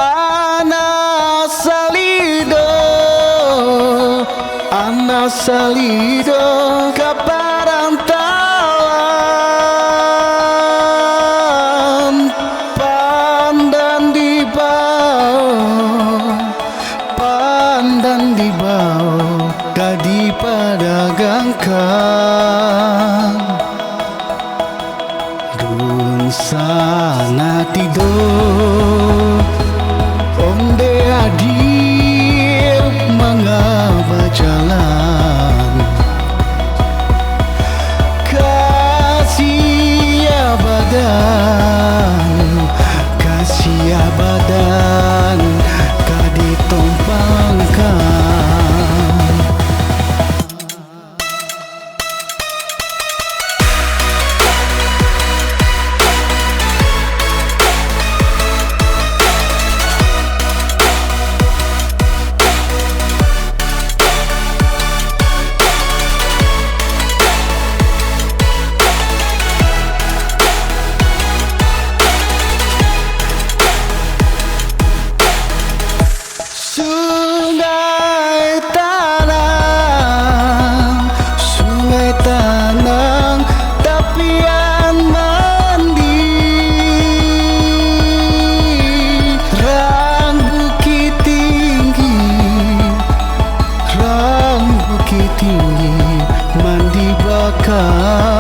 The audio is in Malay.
Anak salido, anak salido, keparantalan, pandang di bawah, pandang di bawah, gak diperdagangkan. Dun sana tidur, onde hadir mengapa jalan. Kasih abadan, kasih abadan, gak ditumpangkan. Sungai tanang, tepian mandi, rang bukit tinggi, rang bukit tinggi, mandi bakar.